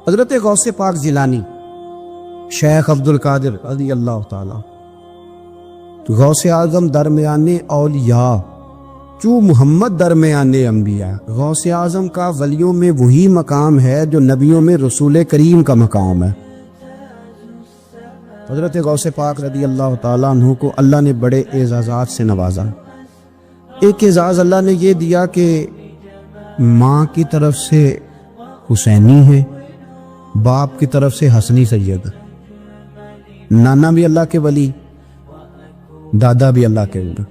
حضرت غوث پاک جیلانی شیخ عبد القادر رضی اللہ تعالی غوث اعظم درمیان اولیاء چو محمد درمیان انبیاء. غوث اعظم کا ولیوں میں وہی مقام ہے جو نبیوں میں رسول کریم کا مقام ہے. حضرت غوث پاک رضی اللہ تعالیٰ عنہ کو اللہ نے بڑے اعزازات سے نوازا. ایک اعزاز اللہ نے یہ دیا کہ ماں کی طرف سے حسینی ہے، باپ کی طرف سے حسنی سید. نانا بھی اللہ کے ولی، دادا بھی اللہ کے ولی،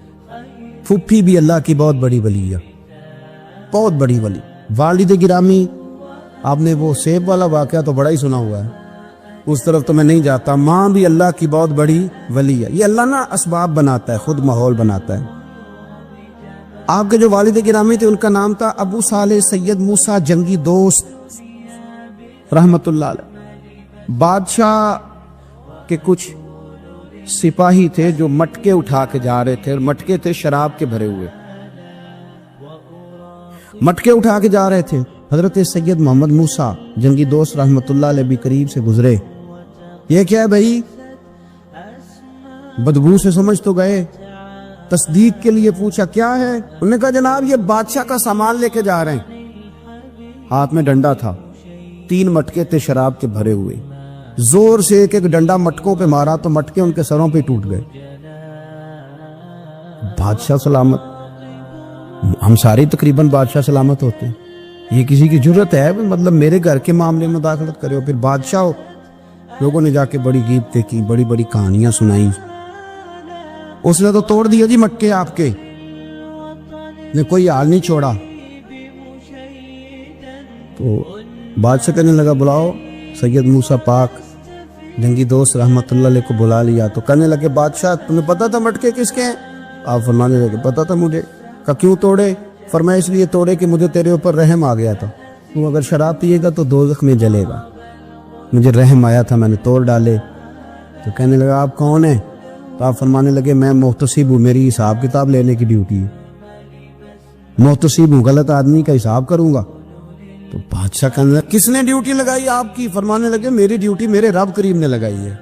پھپھی بھی اللہ کی بہت بڑی ولی ہے، بہت بڑی ولی. والد گرامی، آپ نے وہ سیب والا واقعہ تو بڑا ہی سنا ہوا ہے، اس طرف تو میں نہیں جاتا. ماں بھی اللہ کی بہت بڑی ولی ہے. یہ اللہ نا اسباب بناتا ہے، خود ماحول بناتا ہے. آپ کے جو والد گرامی تھے ان کا نام تھا ابو صالح سید موسیٰ جنگی دوست رحمت اللہ علیہ. بادشاہ کے کچھ سپاہی تھے جو مٹکے اٹھا کے جا رہے تھے، اور مٹکے تھے شراب کے بھرے ہوئے، مٹکے اٹھا کے جا رہے تھے. حضرت سید محمد موسیٰ جنگی دوست رحمت اللہ علیہ بھی قریب سے گزرے. یہ کیا ہے بھائی؟ بدبو سے سمجھ تو گئے. تصدیق کے لیے پوچھا کیا ہے؟ انہوں نے کہا جناب یہ بادشاہ کا سامان لے کے جا رہے ہیں. ہاتھ میں ڈنڈا تھا، 3 مٹکے تھے شراب کے بھرے ہوئے. زور سے ایک ایک ڈنڈا مٹکوں پہ مارا تو مٹکے ان کے سروں پہ ٹوٹ گئے. بادشاہ سلامت. ہم سارے تقریباً بادشاہ سلامت ہوتے ہیں. یہ کسی کی جرت ہے مطلب میرے گھر کے معاملے میں مداخلت کرے ہو؟ پھر بادشاہ ہو. لوگوں نے جا کے بڑی غیبتیں کی، بڑی بڑی کہانیاں سنائی. اس نے تو توڑ دیا جی مٹکے آپ کے، نے کوئی حال نہیں چھوڑا. تو بادشاہ کہنے لگا بلاؤ سید موسیٰ پاک جنگی دوست رحمت اللہ علیہ کو بلا لیا. تو کہنے لگے بادشاہ تمہیں پتا تھا مٹکے کس کے ہیں؟ آپ فرمانے لگے پتا تھا مجھے. کہا کیوں توڑے؟ فرمایا اس لیے توڑے کہ مجھے تیرے اوپر رحم آ گیا تھا، تو اگر شراب پیے گا تو دوزخ میں جلے گا. مجھے رحم آیا تھا، میں نے توڑ ڈالے. تو کہنے لگا آپ کون ہیں؟ تو آپ فرمانے لگے میں محتسب ہوں، میری حساب کتاب لینے کی ڈیوٹی ہے. محتسب ہوں، غلط آدمی کا حساب کروں گا. تو بادشاہ کہنے لگا کس نے ڈیوٹی لگائی آپ کی؟ فرمانے لگے میری ڈیوٹی میرے رب کریم نے لگائی ہے،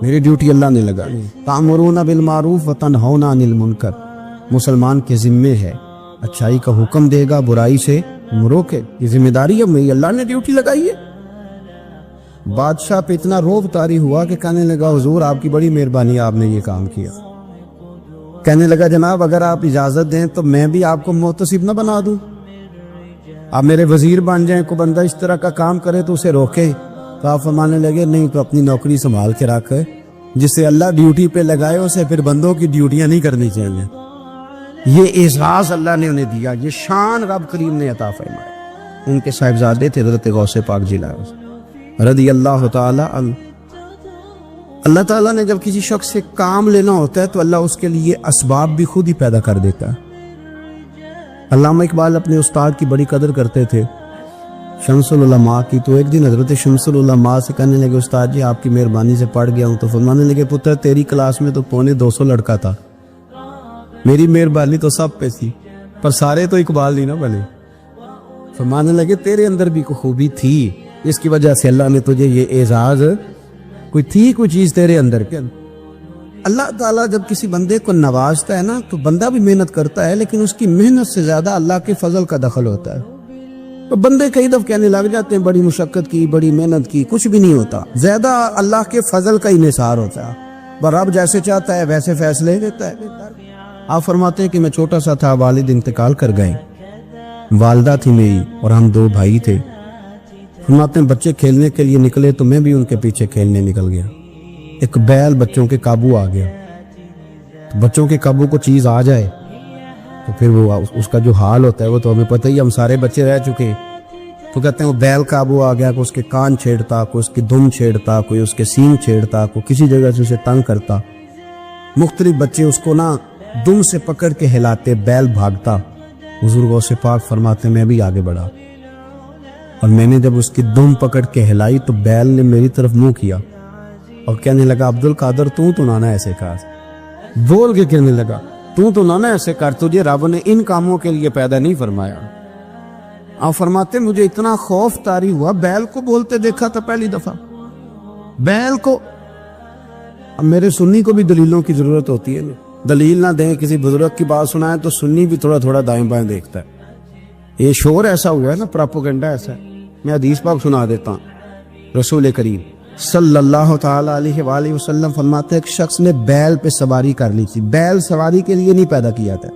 میری ڈیوٹی اللہ نے لگائی. تأمرون بالمعروف وتنہون عن المنکر. مسلمان کے ذمے ہے اچھائی کا حکم دے گا، برائی سے روکے. یہ ذمہ داری ہے میری، اللہ نے ڈیوٹی لگائی ہے. بادشاہ پہ اتنا روب طاری ہوا کہ کہنے لگا حضور آپ کی بڑی مہربانی، آپ نے یہ کام کیا. کہنے لگا جناب اگر آپ اجازت دیں تو میں بھی آپ کو محتسب نہ بنا دوں، آپ میرے وزیر بن جائیں. کوئی بندہ اس طرح کا کام کرے تو اسے روکے. تو آپ فرمانے لگے نہیں، تو اپنی نوکری سنبھال کے رکھ، جسے اللہ ڈیوٹی پہ لگائے اسے پھر بندوں کی ڈیوٹیاں نہیں کرنی چاہیے. یہ اعزاز اللہ نے انہیں دیا، یہ شان رب کریم نے عطا فرمایا. ان کے صاحبزادے تھے حضرت غوث پاک جیلانی رضی اللہ تعالی عنہ. اللہ تعالیٰ نے جب کسی شخص سے کام لینا ہوتا ہے تو اللہ اس کے لیے اسباب بھی خود ہی پیدا کر دیتا ہے. علامہ اقبال اپنے استاد کی بڑی قدر کرتے تھے، شمس العلماء کی. تو ایک دن حضرت شمس العلماء سے کہنے لگے استاد جی آپ کی مہربانی سے پڑھ گیا ہوں. تو فرمانے لگے پتر تیری کلاس میں تو 250 لڑکا تھا، میری مہربانی تو سب پہ تھی، پر سارے تو اقبال نہیں نہ بنے. فرمانے لگے تیرے اندر بھی کوئی خوبی تھی، اس کی وجہ سے اللہ نے تجھے یہ اعزاز، کوئی تھی کوئی چیز تیرے اندر. اللہ تعالیٰ جب کسی بندے کو نوازتا ہے نا تو بندہ بھی محنت کرتا ہے، لیکن اس کی محنت سے زیادہ اللہ کے فضل کا دخل ہوتا ہے. تو بندے کئی دفعہ کہنے لگ جاتے ہیں بڑی مشقت کی، بڑی محنت کی، کچھ بھی نہیں ہوتا. زیادہ اللہ کے فضل کا انحصار ہوتا ہے. رب جیسے چاہتا ہے ویسے فیصلے دیتا ہے. آپ فرماتے ہیں کہ میں چھوٹا سا تھا، والد انتقال کر گئے، والدہ تھی میری اور ہم 2 بھائی تھے. فرماتے ہیں بچے کھیلنے کے لیے نکلے تو میں بھی ان کے پیچھے کھیلنے نکل گیا. ایک بیل بچوں کے قابو آ گیا. تو بچوں کے قابو کو چیز آ جائے تو پھر وہ اس کا جو حال ہوتا ہے وہ تو ہمیں پتہ ہی، ہم سارے بچے رہ چکے. تو کہتے ہیں وہ بیل قابو آ گیا، کوئی اس کے کان چھیڑتا، کوئی اس کی دم چھیڑتا، کوئی اس کے سینگ چھیڑتا، کوئی کسی جگہ سے اسے تنگ کرتا. مختلف بچے اس کو نا دم سے پکڑ کے ہلاتے، بیل بھاگتا. حضور غوث پاک فرماتے میں بھی آگے بڑھا اور میں نے جب اس کی دم پکڑ کے ہلائی تو بیل نے میری طرف منہ کیا اور کہنے لگا عبد القادر تو نانا ایسے کر. بول کے کہنے لگا تو نانا ایسے کر، تجھے رب نے ان کاموں کے لیے پیدا نہیں فرمایا. آپ فرماتے مجھے اتنا خوف طاری ہوا، بیل کو بولتے دیکھا تھا پہلی دفعہ، بیل کو۔ اب میرے سنی کو بھی دلیلوں کی ضرورت ہوتی ہے نا، دلیل نہ دیں، کسی بزرگ کی بات سنائیں تو سنی بھی تھوڑا تھوڑا دائیں بائیں دیکھتا ہے۔ یہ شور ایسا ہوا ہے نا، پراپوگنڈا ایسا ہے۔ میں حدیث پاک سنا دیتا ہوں۔ رسول کریم صلی اللہ تعالی علیہ وآلہ وسلم فرماتے ہیں ایک شخص نے بیل پہ سواری کر لی تھی۔ بیل سواری کے لیے نہیں پیدا کیا تھا،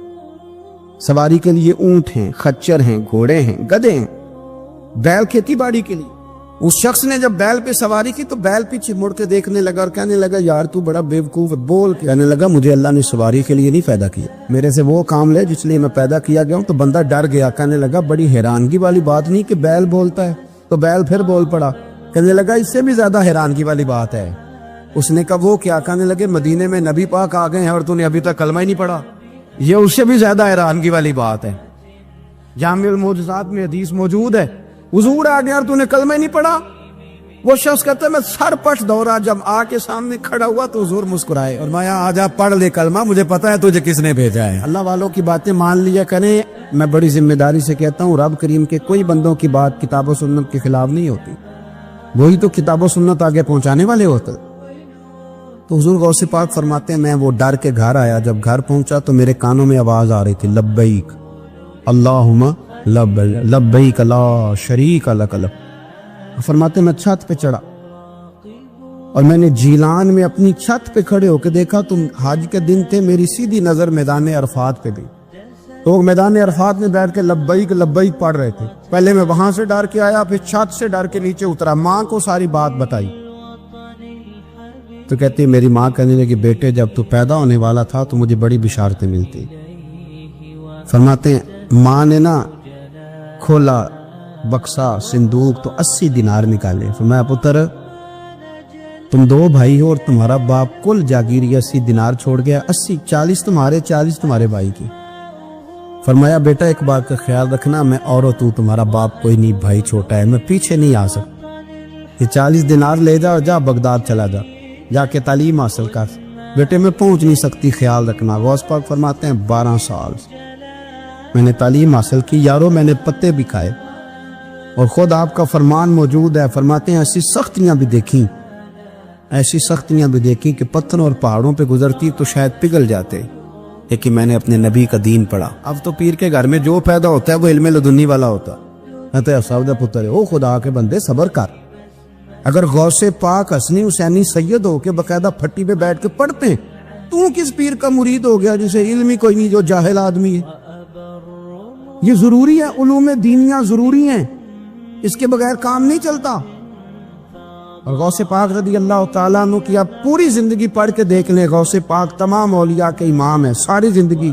سواری کے لیے اونٹ ہیں، خچر ہیں، گھوڑے ہیں، گدھے ہیں، بیل کھیتی باڑی کے لیے۔ اس شخص نے جب بیل پہ سواری کی تو بیل پیچھے مڑ کے دیکھنے لگا اور کہنے لگا یار تو بڑا بیوقوف ہے، بول کے کہنے لگا مجھے اللہ نے سواری کے لیے نہیں پیدا کیا، میرے سے وہ کام لے جس لیے میں پیدا کیا گیا ہوں۔ تو بندہ ڈر گیا، کہنے لگا بڑی حیرانگی والی بات نہیں کہ بیل بولتا ہے، تو بیل پھر بول پڑا۔ کہنے لگا اس سے بھی زیادہ حیرانگی والی بات ہے۔ اس نے کہا وہ کیا؟ کہنے لگے مدینے میں نبی پاک آ گئے ہیں اور تو نے ابھی تک کلمہ ہی نہیں پڑھا، یہ اس سے بھی زیادہ حیرانگی والی بات ہے۔ جامع المعجزات میں حدیث موجود ہے، حضور آ گیا اور تو نے کلمہ ہی نہیں پڑھا۔ وہ شخص کہتا ہے میں سر پٹ دوڑا، جب آ کے سامنے کھڑا ہوا تو حضور مسکرائے اور مایا آ جا پڑھ لے کلمہ، مجھے پتا ہے تجھے کس نے بھیجا ہے۔ اللہ والوں کی باتیں مان لیا کریں۔ میں بڑی ذمہ داری سے کہتا ہوں رب کریم کے کوئی بندوں کی بات کتاب و سنت کے خلاف نہیں ہوتی، وہی تو کتاب و سنت آگے پہنچانے والے ہوتے۔ تو حضور غوث پاک فرماتے ہیں میں وہ ڈر کے گھر آیا، جب گھر پہنچا تو میرے کانوں میں آواز آ رہی تھی لبیک اللہم لبیک لا شریک لک لبیک۔ فرماتے میں چھت پہ چڑھا اور میں نے جیلان میں اپنی چھت پہ کھڑے ہو کے دیکھا تو حج کے دن تھے، میری سیدھی نظر میدان عرفات پہ گئی۔ لوگ میدان عرفات میں بیٹھ کے لبیک لبیک پڑھ رہے تھے۔ پہلے میں وہاں سے ڈر کے آیا، پھر چھت سے ڈر کے نیچے اترا، ماں کو ساری بات بتائی تو کہتی میری ماں کہنے لگی بیٹے جب تو پیدا ہونے والا تھا تو مجھے بڑی بشارتیں ملتی۔ فرماتے ہیں ماں نے نا کھولا بکسا صندوق تو 80 دینار نکالے۔ فرمایا پتر تم 2 بھائی ہو اور تمہارا باپ کل جاگیری 80 دینار چھوڑ گیا، 80 40 تمہارے 40 تمہارے بھائی کی۔ فرمایا بیٹا ایک بات کا خیال رکھنا، میں اور تو تمہارا باپ کوئی نہیں، بھائی چھوٹا ہے، میں پیچھے نہیں آ سکتا، یہ 40 دینار لے جا اور جا بغداد چلا جا کے تعلیم حاصل کر، بیٹے میں پہنچ نہیں سکتی، خیال رکھنا۔ غوث پاک فرماتے ہیں 12 سال میں نے تعلیم حاصل کی یارو، میں نے پتے بھی کھائے اور خود آپ کا فرمان موجود ہے۔ فرماتے ہیں ایسی سختیاں بھی دیکھیں، ایسی سختیاں بھی دیکھیں کہ پتھروں اور پہاڑوں پہ گزرتی تو شاید پگھل جاتے، لیکن میں نے اپنے نبی کا دین پڑھا۔ اب تو پیر کے گھر میں جو پیدا ہوتا ہے وہ علم لدنی والا ہوتا ہے۔ سعودہ پتر ہے، او خدا کے بندے صبر کر۔ اگر غوث پاک حسنی حسینی سید ہو کے باقاعدہ پھٹی پہ بیٹھ کے پڑھتے ہیں، تو کس پیر کا مرید ہو گیا جسے علم ہی کوئی نہیں، جو جاہل آدمی ہے؟ یہ ضروری ہے، علوم دینیاں ضروری ہیں، اس کے بغیر کام نہیں چلتا۔ اور غوث پاک رضی اللہ تعالیٰ عنہ کی آپ پوری زندگی پڑھ کے دیکھ لیں، غوث پاک تمام اولیاء کے امام ہیں، ساری زندگی۔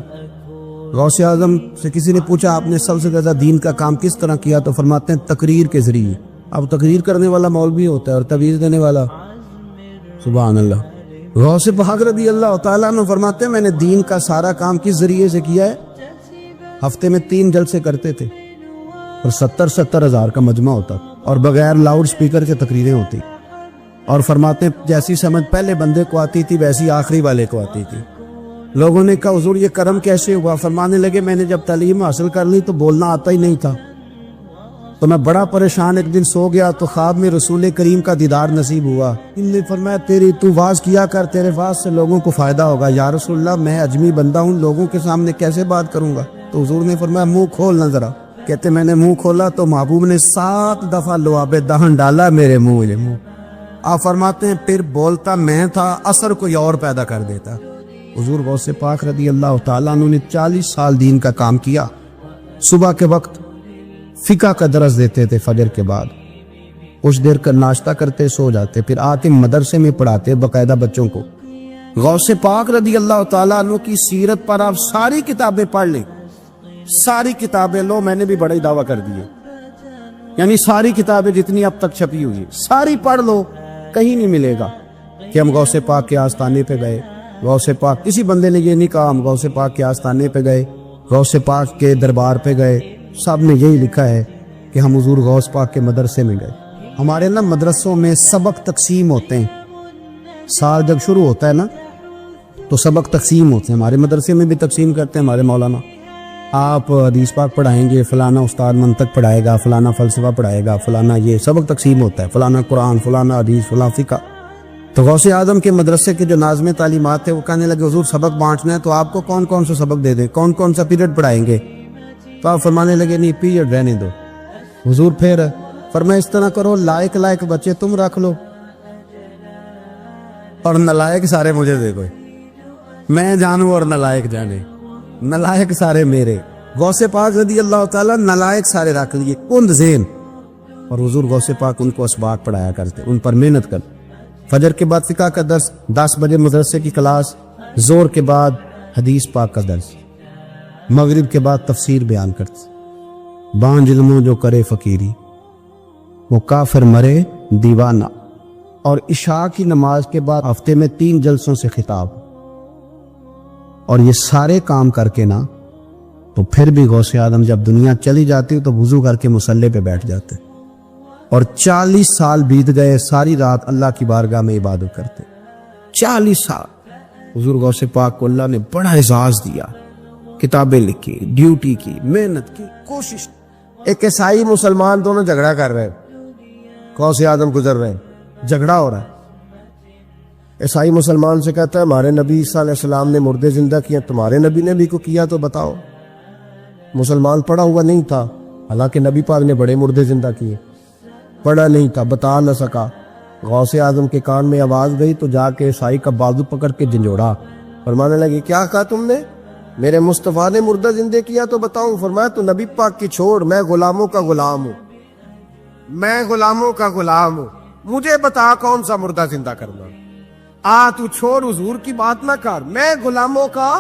غوث اعظم سے کسی نے پوچھا آپ نے سب سے زیادہ دین کا کام کس طرح کیا، تو فرماتے ہیں تقریر کے ذریعے۔ اب تقریر کرنے والا مولوی ہوتا ہے اور تویز دینے والا، سبحان اللہ۔ غوث پاک رضی اللہ تعالیٰ عنہ فرماتے ہیں میں نے دین کا سارا کام کس ذریعے سے کیا ہے؟ ہفتے میں 3 جلسے کرتے تھے اور 70 ہزار کا مجمع ہوتا اور بغیر لاؤڈ سپیکر کے تقریریں ہوتی، اور فرماتے ہیں جیسی سمجھ پہلے بندے کو آتی تھی ویسی آخری والے کو آتی تھی۔ لوگوں نے کہا حضور یہ کرم کیسے ہوا؟ فرمانے لگے میں نے جب تعلیم حاصل کر لی تو بولنا آتا ہی نہیں تھا، تو میں بڑا پریشان ایک دن سو گیا تو خواب میں رسول کریم کا دیدار نصیب ہوا۔ ان نے فرمایا تو واز کیا کر، تیرے واز سے لوگوں کو فائدہ ہوگا۔ یا رسول اللہ میں اجمی بندہ ہوں، لوگوں کے سامنے کیسے بات کروں گا؟ تو حضور نے فرمایا منہ کھولنا ذرا۔ کہتے میں نے منہ کھولا تو محبوب نے 7 دفعہ لعاب دہن ڈالا میرے منہ۔ آپ فرماتے ہیں پھر بولتا میں تھا، اثر کوئی اور پیدا کر دیتا۔ حضور غوث پاک رضی اللہ تعالیٰ عنہ نے 40 سال دین کا کام کیا۔ صبح کے وقت فقہ کا درس دیتے تھے، فجر کے بعد کچھ دیر کا ناشتہ کرتے سو جاتے، پھر آ کے مدرسے میں پڑھاتے باقاعدہ بچوں کو۔ غوث پاک رضی اللہ تعالیٰ عنہ کی سیرت پر آپ ساری کتابیں پڑھ لیں، ساری کتابیں لو، میں نے بھی بڑے دعویٰ کر دیے، یعنی ساری کتابیں جتنی اب تک چھپی ہوئی ساری پڑھ لو، کہیں نہیں ملے گا کہ ہم غوث پاک کے آستانے پہ گئے۔ غوث پاک کسی بندے نے یہ نہیں کہا ہم غوث پاک کے آستانے پہ گئے، غوث پاک کے دربار پہ گئے، سب نے یہی لکھا ہے کہ ہم حضور غوث پاک کے مدرسے میں گئے۔ ہمارے نا مدرسوں میں سبق تقسیم ہوتے ہیں، سال جب شروع ہوتا ہے نا تو سبق تقسیم ہوتے ہیں، ہمارے مدرسے میں بھی تقسیم کرتے ہیں ہمارے مولانا۔ آپ حدیث پاک پڑھائیں گے، فلانا استاد منطق پڑھائے گا، فلانا فلسفہ پڑھائے گا، فلانا یہ سبق تقسیم ہوتا ہے، فلانا قرآن، فلانا حدیث، فلاں فقہ۔ تو غوث اعظم کے مدرسے کے جو ناظم تعلیمات تھے وہ کہنے لگے حضور سبق بانٹنا ہے تو آپ کو کون کون سا سبق دے دیں، کون کون سا پیریڈ پڑھائیں گے؟ تو آپ فرمانے لگے نہیں، پیریڈ رہنے دو۔ حضور پھر فرمایا اس طرح کرو، لائق بچے تم رکھ لو اور نالائق سارے مجھے دے دو، میں جانوں اور نالائق جانے، نالائق سارے میرے۔ غوث پاک رضی اللہ تعالیٰ نالائق سارے رکھ لیے، کند ذہن، اور حضور غوث پاک ان کو اسباق پڑھایا کرتے، ان پر محنت کرتے۔ فجر کے بعد فقہ کا درس، 10 بجے مدرسے کی کلاس، زور کے بعد حدیث پاک کا درس، مغرب کے بعد تفسیر بیان کرتے۔ بانج علموں جو کرے فقیری، وہ کافر مرے دیوانہ۔ اور عشاء کی نماز کے بعد ہفتے میں 3 جلسوں سے خطاب، اور یہ سارے کام کر کے نا تو پھر بھی غوث اعظم جب دنیا چلی جاتی تو وضو کر کے مصلی پہ بیٹھ جاتے، اور 40 سال بیت گئے، ساری رات اللہ کی بارگاہ میں عبادت کرتے۔ 40 سال حضور غوث پاک کو اللہ نے بڑا اعزاز دیا، کتابیں لکھی، ڈیوٹی کی، محنت کی، کوشش۔ ایک عیسائی مسلمان دونوں جھگڑا کر رہے ہیں، غوث اعظم گزر رہے ہیں، جھگڑا ہو رہا ہے۔ عیسائی مسلمان سے کہتا ہے ہمارے نبی عیسیٰ علیہ السلام نے مردے زندہ کیے، تمہارے نبی نے بھی کو کیا تو بتاؤ۔ مسلمان پڑھا ہوا نہیں تھا، حالانکہ نبی پاک نے بڑے مردے زندہ کیے، پڑھا نہیں تھا، بتا نہ سکا۔ غوث اعظم کے کان میں آواز گئی تو جا کے عیسائی کا بازو پکڑ کے جھنجھوڑا، فرمانے لگے کیا کہا تم نے؟ میرے مصطفیٰ نے مردہ زندہ کیا تو بتاؤں؟ فرمایا تو نبی پاک کی چھوڑ، میں غلاموں کا غلام ہوں، میں غلاموں کا غلام ہوں، مجھے بتا کون سا مردہ زندہ کرنا۔ تو چھوڑ حضور کی بات نہ کر، میں غلاموں کا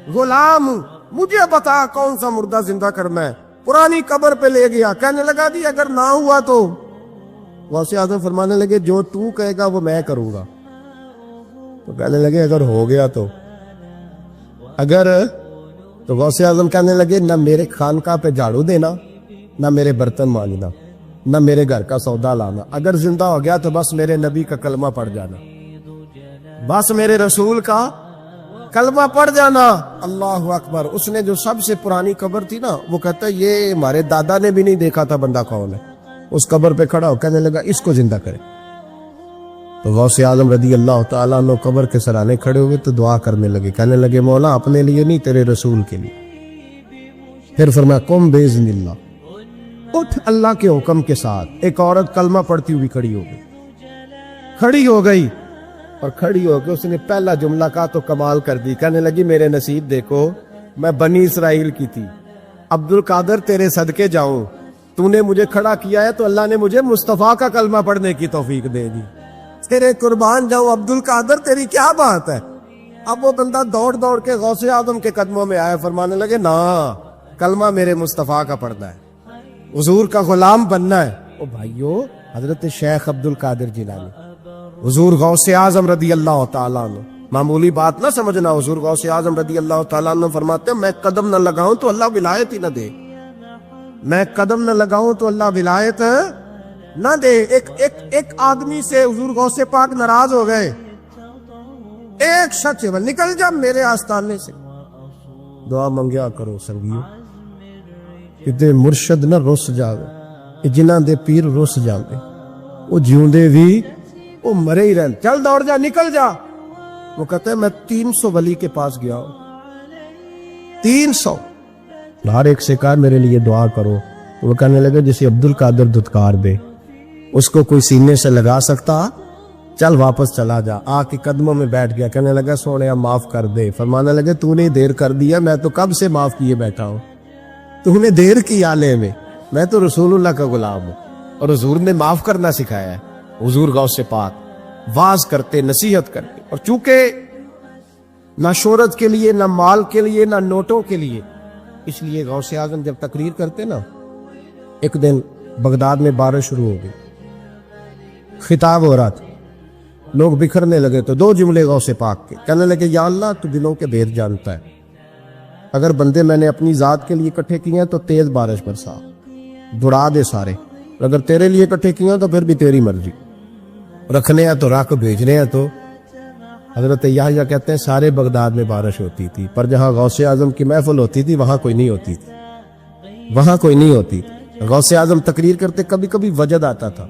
غلام ہوں، مجھے بتا کون سا مردہ زندہ کرنا ہے۔ پرانی قبر پہ لے گیا، کہنے لگا دی اگر نہ ہوا تو؟ غوث اعظم فرمانے لگے جو تو کہے گا وہ میں کروں گا۔ تو کہنے لگے اگر ہو گیا تو؟ تو غوث اعظم کہنے لگے نہ میرے خانقاہ پہ جھاڑو دینا، نہ میرے برتن مانجنا، نہ میرے گھر کا سودا لانا، اگر زندہ ہو گیا تو بس میرے نبی کا کلمہ پڑھ جانا، بس میرے رسول کا کلمہ پڑھ جانا۔ اللہ اکبر۔ اس نے جو سب سے پرانی قبر تھی نا، وہ کہتا ہے یہ ہمارے دادا نے بھی نہیں دیکھا تھا بندہ کون ہے، اس قبر پہ کھڑا ہو کہنے لگا اس کو زندہ کرے۔ تو غوث اعظم رضی اللہ تعالیٰ عنہ قبر کے سرانے کھڑے ہوئے تو دعا کرنے لگے، کہنے لگے مولا اپنے لیے نہیں، تیرے رسول کے لیے۔ پھر فرمایا قم باذن اللہ، اٹھ اللہ کے حکم کے ساتھ۔ ایک عورت کلمہ پڑھتی ہوئی کھڑی ہو گئی اور کھڑی ہو کے اس نے پہلا جملہ کہا تو کمال کر دی، کہنے لگی میرے نصیب دیکھو، میں بنی اسرائیل کی تھی، عبد القادر تیرے صدقے جاؤں، تو نے مجھے کھڑا کیا ہے تو اللہ نے مجھے مصطفیٰ کا کلمہ پڑھنے کی توفیق دے دی، تیرے قربان جاؤں عبد القادر، تیری کیا بات ہے۔ اب وہ بندہ دوڑ کے غوث اعظم کے قدموں میں آیا، فرمانے لگے نا کلمہ میرے مصطفیٰ کا پڑھنا ہے، حضور کا غلام بننا ہے۔ او بھائیو، حضرت شیخ عبد القادر جیلانی، حضور غوث اعظم رضی اللہ تعالیٰ عنہ، معمولی بات نہ سمجھنا، حضور غوث اعظم رضی اللہ تعالیٰ عنہ فرماتے ہیں میں قدم نہ لگاؤں تو اللہ ولایت ہی نہ دے، میں قدم نہ لگاؤں تو اللہ ولایت نہ دے۔ ایک آدمی سے حضور غوث پاک ناراض ہو گئے، ایک شخص نکل جا میرے آستانے سے۔ دعا منگیا کرو سنگیو، کہ مرشد نہ رس جاوے، جنہ دے پیر رس جاوے، وہ جیوندے بھی وہ مرے ہی رہن، چل دوڑ جا، نکل جا۔ وہ کہتے ہیں میں 300 ولی کے پاس گیا ہوں، 300، ہر ایک سے کہا میرے لیے دعا کرو۔ وہ کہنے لگے جسے عبد القادر دھتکار دے، اس کو کوئی سینے سے لگا سکتا؟ چل واپس چلا جا۔ آ کے قدموں میں بیٹھ گیا، کہنے لگا سونے معاف کر دے۔ فرمانے لگے تو نے دیر کر دیا، میں تو کب سے معاف کیے بیٹھا ہوں، تو نے دیر کی آنے میں تو رسول اللہ کا غلام ہوں، اور حضور نے معاف کرنا سکھایا ہے۔ حضور غوث پاک واز کرتے، نصیحت کرتے، اور چونکہ نہ شہرت کے لیے، نہ مال کے لیے، نہ نوٹوں کے لیے، اس لیے غوث اعظم جب تقریر کرتے نا، ایک دن بغداد میں بارش شروع ہو گئی، خطاب ہو رہا تھا، لوگ بکھرنے لگے تو 2 جملے غوث پاک کے، کہنے لگے یا اللہ تو دلوں کے بھید جانتا ہے، اگر بندے میں نے اپنی ذات کے لیے اکٹھے کیے ہیں تو تیز بارش برسا، دڑا دے سارے، اگر تیرے لیے اکٹھے کیے ہیں تو پھر بھی تیری مرضی، رکھنے ہیں تو رکھ، بھیجنے ہیں تو حضرت یحییٰ کہتے ہیں سارے بغداد میں بارش ہوتی تھی، پر جہاں غوث اعظم کی محفل ہوتی تھی وہاں کوئی نہیں ہوتی تھی، وہاں کوئی نہیں ہوتی تھی۔ غوث اعظم تقریر کرتے، کبھی کبھی وجد آتا تھا،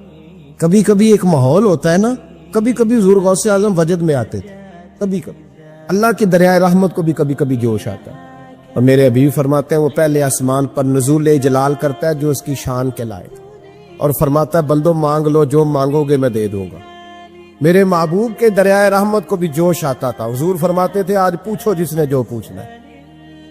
کبھی کبھی ایک ماحول ہوتا ہے نا، کبھی کبھی حضور غوث اعظم وجد میں آتے تھے، کبھی کبھی اللہ کی دریائے رحمت کو بھی کبھی کبھی جوش آتا ہے۔ اور میرے حبیب فرماتے ہیں وہ پہلے آسمان پر نزول جلال کرتا ہے جو اس کی شان کے لائق، اور فرماتا ہے بندو مانگ لو، جو مانگو گے میں دے دوں گا۔ میرے محبوب کے دریائے رحمت کو بھی جوش آتا تھا۔ حضور فرماتے تھے آج پوچھو جس نے جو پوچھنا ہے،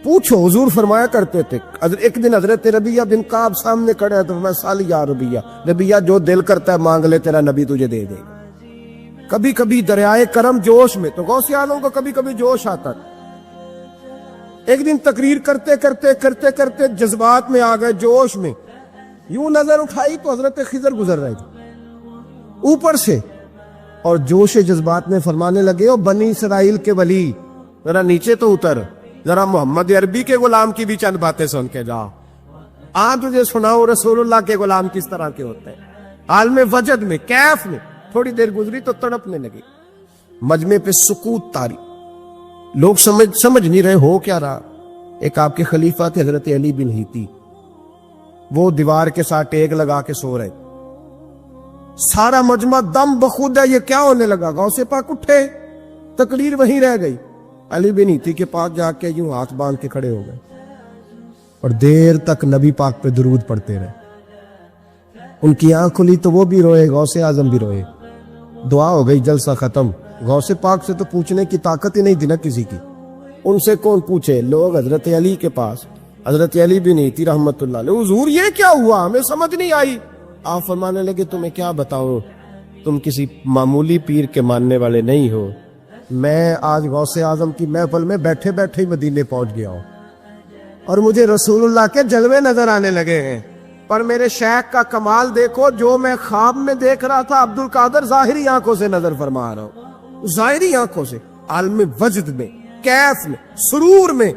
پوچھو۔ حضور فرمایا کرتے تھے، ایک دن حضرت ربیعہ بن کعب سامنے کھڑے ہیں تو میں سالی یا ربیعہ جو دل کرتا ہے مانگ لے، تیرا نبی تجھے دے دے گا۔ کبھی کبھی دریائے کرم جوش میں، تو غوث اعظم کو کبھی کبھی جوش آتا تھا۔ ایک دن تقریر کرتے کرتے کرتے کرتے جذبات میں آ گئے، جوش میں، یوں نظر اٹھائی تو حضرت خضر گزر رہے تھے اوپر سے، اور جوش جذبات میں فرمانے لگے او بنی اسرائیل کے ولی، ذرا نیچے تو اتر، ذرا محمد عربی کے غلام کی بھی چند باتیں سن کے جا، تجھے سناؤ رسول اللہ کے غلام کس طرح کے ہوتے ہیں۔ عالم وجد میں، کیف میں تھوڑی دیر گزری تو تڑپنے لگی، مجمع پہ سکوت تاری، لوگ سمجھ نہیں رہے ہو کیا رہا۔ ایک آپ کے خلیفہ تھے حضرت علی بن ہیتی، وہ دیوار کے ساتھ ٹیک لگا کے سو رہے، سارا مجمع دم بخود ہے، یہ کیا ہونے لگا؟ غوث پاک اٹھے، تقریر وہیں رہ گئی، علی بن ہیتی کے پاس جا کے یوں ہاتھ باندھ کے کھڑے ہو گئے، اور دیر تک نبی پاک پہ درود پڑھتے رہے۔ ان کی آنکھ کھلی تو وہ بھی روئے، غوث اعظم بھی روئے، دعا ہو گئی، جلسہ ختم۔ غوث پاک سے تو پوچھنے کی طاقت ہی نہیں تھی نا کسی کی، ان سے کون پوچھے؟ لوگ حضرت علی کے پاس، حضرت علی بن ہیتی رحمت اللہ علیہ، حضور یہ کیا ہوا؟ ہمیں سمجھ نہیں آئی۔ آپ فرمانے لگے تمہیں کیا بتاؤں، تم کسی معمولی پیر کے ماننے والے نہیں ہو، میں آج غوث اعظم کی محفل میں بیٹھے بیٹھے ہی مدینے پہنچ گیا ہوں، اور مجھے رسول اللہ کے جلوے نظر آنے لگے ہیں، پر میرے شیخ کا کمال دیکھو، جو میں خواب میں دیکھ رہا تھا عبد القادر ظاہری آنکھوں سے نظر فرما رہا ہوں، ظاہری آنکھوں سے، عالم وجد میں، کیف میں، سرور میں۔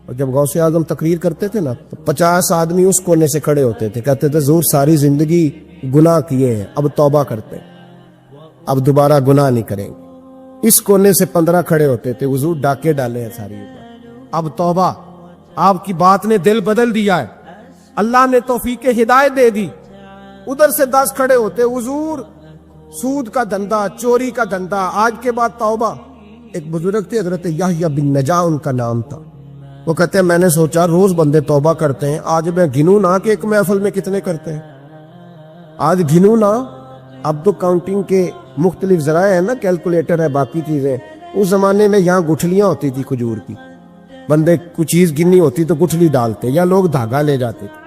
اور جب غوث اعظم تقریر کرتے تھے نا تو 50 آدمی اس کونے سے کھڑے ہوتے تھے، کہتے تھے حضور ساری زندگی گناہ کیے ہیں، اب توبہ کرتے ہیں، اب دوبارہ گناہ نہیں کریں گے۔ اس کونے سے 15 کھڑے ہوتے تھے، حضور ڈاکے ڈالے ہیں ساری اوپر، اب توبہ، آپ کی بات نے دل بدل دیا ہے، اللہ نے توفیق ہدایت دے دی۔ ادھر سے 10 کھڑے ہوتے، حضور سود کا دھندا، چوری کا دھندا، آج کے بعد توبہ۔ ایک بزرگ تھے حضرت یحییٰ بن نجا ان کا نام تھا، وہ کہتے ہیں میں نے سوچا روز بندے توبہ کرتے ہیں، آج میں گنوں نہ کہ ایک محفل میں کتنے کرتے ہیں، آج گنوں نہ۔ اب تو کاؤنٹنگ کے مختلف ذرائع ہیں نا، کیلکولیٹر ہے، باقی چیزیں۔ اس زمانے میں یہاں گٹھلیاں ہوتی تھی کھجور کی، بندے کچھ چیز گننی ہوتی تو گٹھلی ڈالتے، یا لوگ دھاگا لے جاتے تھے،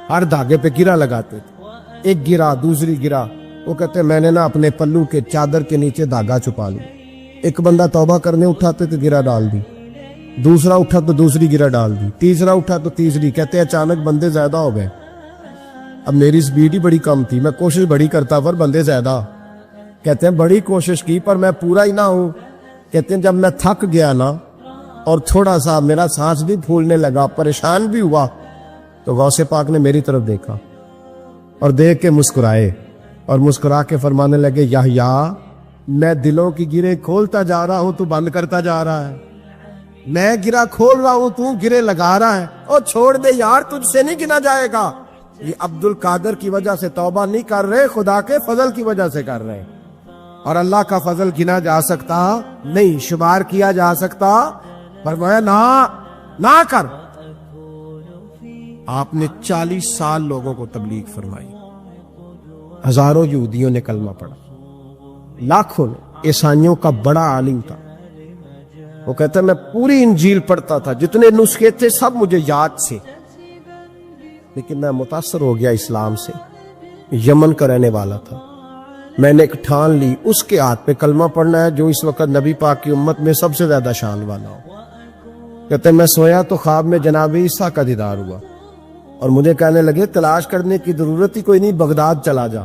ہر دھاگے پہ گرا لگاتے تھے، ایک گرا دوسری گرا، وہ کہتے ہیں میں نے نا اپنے پلو کے چادر کے نیچے دھاگا چھپا لیا۔ ایک بندہ توبہ کرنے اٹھاتے تو گرا ڈال دی، دوسرا اٹھا تو دوسری گرا ڈال دی، تیسرا اٹھا تو تیسری۔ کہتے ہیں اچانک بندے زیادہ ہو گئے، اب میری سپیڈ ہی بڑی کم تھی، میں کوشش بڑی کرتا پر بندے زیادہ۔ کہتے ہیں بڑی کوشش کی پر میں پورا ہی نہ ہوں۔ کہتے ہیں جب میں تھک گیا نا اور تھوڑا سا میرا سانس بھی پھولنے لگا، پریشان بھی ہوا، تو غوث پاک نے میری طرف دیکھا اور دیکھ کے مسکرائے، اور مسکرا کے فرمانے لگے یحییٰ میں دلوں کی گرے کھولتا جا رہا ہوں، تو بند کرتا جا رہا ہے، میں گرا کھول رہا ہوں، تو گرے لگا رہا ہے، اور چھوڑ دے یار، تجھ سے نہیں گنا جائے گا۔ یہ عبد القادر کی وجہ سے توبہ نہیں کر رہے، خدا کے فضل کی وجہ سے کر رہے، اور اللہ کا فضل گنا جا سکتا نہیں، شمار کیا جا سکتا۔ فرمایا نہ کر۔ آپ نے 40 سال لوگوں کو تبلیغ فرمائی، ہزاروں یہودیوں نے کلمہ پڑھا، لاکھوں نے۔ عیسائیوں کا بڑا عالم تھا، وہ کہتا ہے میں پوری انجیل پڑھتا تھا، جتنے نسخے تھے سب مجھے یاد سے، لیکن میں متاثر ہو گیا اسلام سے۔ یمن کا رہنے والا تھا، میں نے ایک ٹھان لی اس کے ہاتھ پہ کلمہ پڑھنا ہے جو اس وقت نبی پاک کی امت میں سب سے زیادہ شان والا ہو۔ کہتے ہیں میں سویا تو خواب میں جناب عیسیٰ کا دیدار ہوا، اور مجھے کہنے لگے تلاش کرنے کی ضرورت ہی کوئی نہیں، بغداد چلا جا۔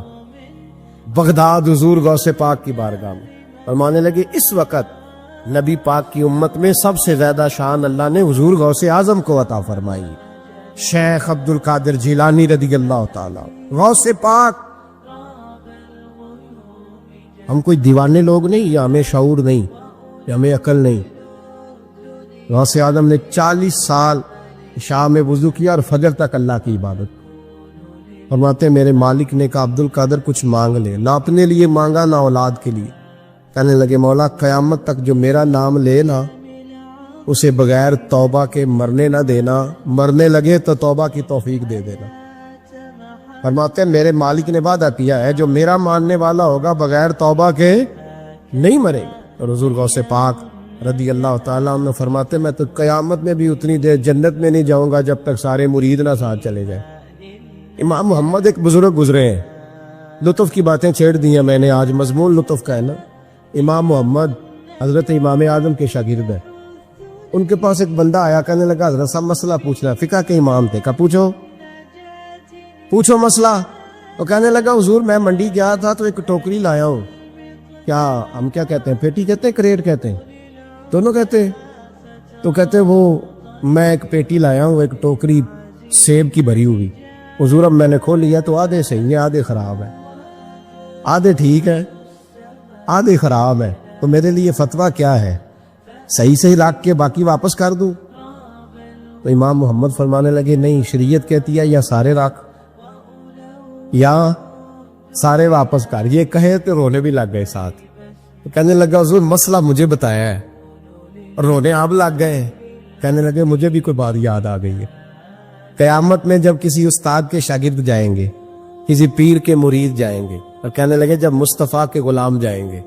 بغداد حضور غوث پاک کی بارگاہ میں فرمانے لگے اس وقت نبی پاک کی امت میں سب سے زیادہ شان اللہ نے حضور غوث اعظم کو عطا فرمائی، شیخ عبد القادر جیلانی رضی اللہ تعالی۔ غوث پاک، ہم کوئی دیوانے لوگ نہیں یا ہمیں شعور نہیں، کہ ہمیں عقل نہیں. غوث اعظم نے 40 سال شام میں وضو کیا اور فجر تک اللہ کی عبادت. فرماتے ہیں میرے مالک نے کہا عبد القادر کچھ مانگ لے. نہ اپنے لیے مانگا نہ اولاد کے لیے. کہنے لگے مولا قیامت تک جو میرا نام لے نا اسے بغیر توبہ کے مرنے نہ دینا, مرنے لگے تو توبہ کی توفیق دے دینا. فرماتے ہیں میرے مالک نے وعدہ کیا ہے جو میرا ماننے والا ہوگا بغیر توبہ کے نہیں مرے گا. اور حضور غوث پاک رضی اللہ تعالیٰ عنہ فرماتے میں تو قیامت میں بھی اتنی دیر جنت میں نہیں جاؤں گا جب تک سارے مرید نہ ساتھ چلے جائیں. امام محمد ایک بزرگ گزرے ہیں, لطف کی باتیں چھیڑ دی ہیں میں نے, آج مضمون لطف کا ہے نا. امام محمد حضرت امام اعظم کے شاگرد ہیں. ان کے پاس ایک بندہ آیا, کہنے لگا حضرت صاحب مسئلہ پوچھنا. فقہ کے امام تھے. کہا پوچھو مسئلہ. وہ کہنے لگا حضور میں منڈی گیا تھا تو ایک ٹوکری لایا ہوں. کیا ہم کیا کہتے ہیں, پیٹی کہتے ہیں کریٹ کہتے ہیں, دونوں کہتے ہیں. تو کہتے ہیں وہ میں ایک پیٹی لایا ہوں, ایک ٹوکری سیب کی بھری ہوئی. حضور اب میں نے کھول لیا تو آدھے صحیح ہیں آدھے خراب ہیں, آدھے ٹھیک ہے آدھے خراب ہے, تو میرے لیے فتویٰ کیا ہے, صحیح رکھ کے باقی واپس کر دوں؟ تو امام محمد فرمانے لگے نہیں, شریعت کہتی ہے یا سارے رکھ یا سارے واپس کر. یہ کہے تو رونے بھی لگ گئے ساتھ. تو کہنے لگا حضور مسئلہ مجھے بتایا ہے, اور رونے آپ لگ گئے. کہنے لگے مجھے بھی کوئی بات یاد آ گئی ہے. قیامت میں جب کسی استاد کے شاگرد جائیں گے, کسی پیر کے مرید جائیں گے, اور کہنے لگے جب مصطفیٰ کے غلام جائیں گے,